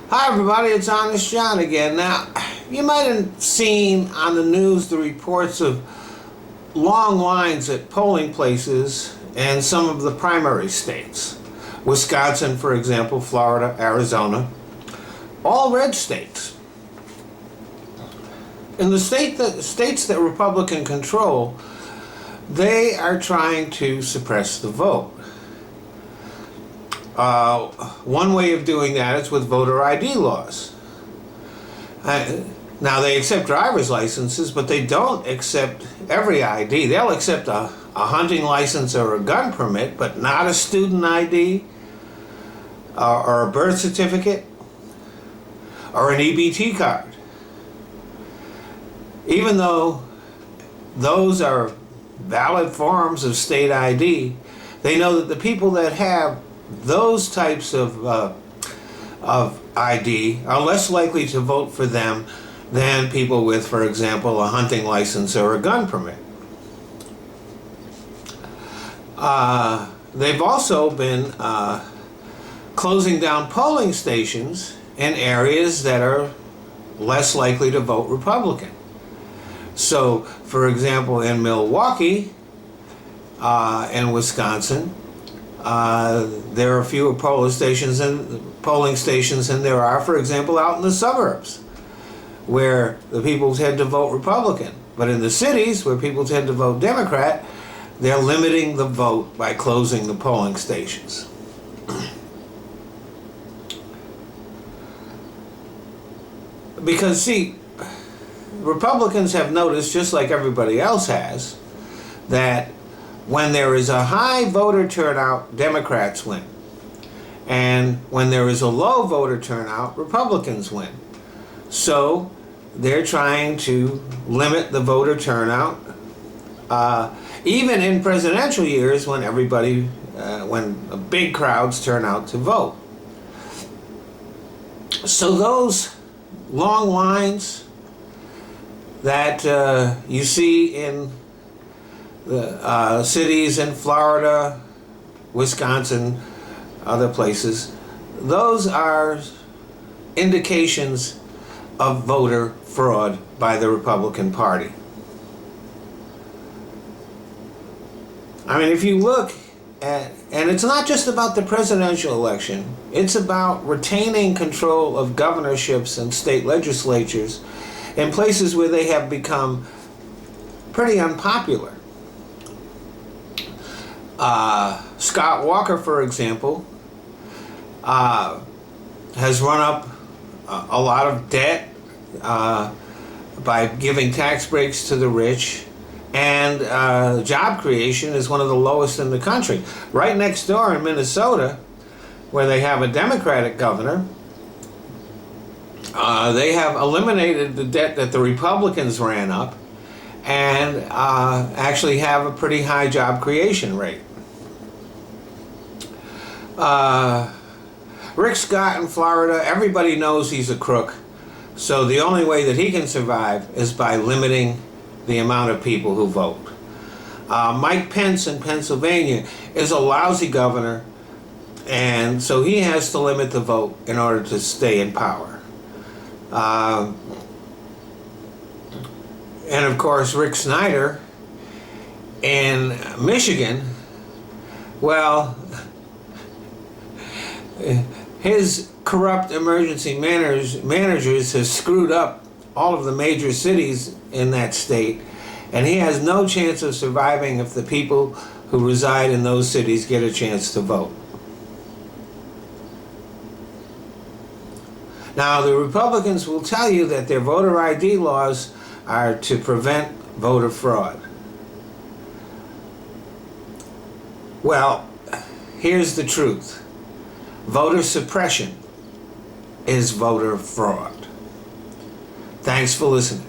Hi everybody, it's Honest John again. Now, you might have seen on the news the reports of long lines at polling places in some of the primary states. Wisconsin, for example, Florida, Arizona, all red states. In the states that Republican control, they are trying to suppress the vote. One way of doing that is with voter ID laws. Now they accept driver's licenses, but they don't accept every ID. They'll accept a hunting license or a gun permit, but not a student ID or a birth certificate or an EBT card. Even though those are valid forms of state ID, they know that the people that have those types of ID are less likely to vote for them than people with, for example, a hunting license or a gun permit. They've also been closing down polling stations in areas that are less likely to vote Republican. So, for example, in Milwaukee, in Wisconsin, there are fewer polling stations than there are, for example, out in the suburbs, where the people tend to vote Republican. But in the cities, where people tend to vote Democrat, they're limiting the vote by closing the polling stations. Because, see, Republicans have noticed, just like everybody else has, that when there is a high voter turnout, Democrats win. And when there is a low voter turnout, Republicans win. So they're trying to limit the voter turnout, even in presidential years when when big crowds turn out to vote. So those long lines that you see in the cities in Florida, Wisconsin, other places, those are indications of voter fraud by the Republican Party. I mean, if you look at, and it's not just about the presidential election, it's about retaining control of governorships and state legislatures in places where they have become pretty unpopular. Scott Walker, for example, has run up a lot of debt by giving tax breaks to the rich, and job creation is one of the lowest in the country. Right next door in Minnesota, where they have a Democratic governor, they have eliminated the debt that the Republicans ran up and actually have a pretty high job creation rate. Rick Scott in Florida, everybody knows he's a crook, so the only way that he can survive is by limiting the amount of people who vote. Mike Pence in Pennsylvania is a lousy governor, and so he has to limit the vote in order to stay in power. And of course, Rick Snyder in Michigan, well, his corrupt emergency managers has screwed up all of the major cities in that state, and he has no chance of surviving if the people who reside in those cities get a chance to vote. Now, the Republicans will tell you that their voter ID laws are to prevent voter fraud. Well, here's the truth. Voter suppression is voter fraud. Thanks for listening.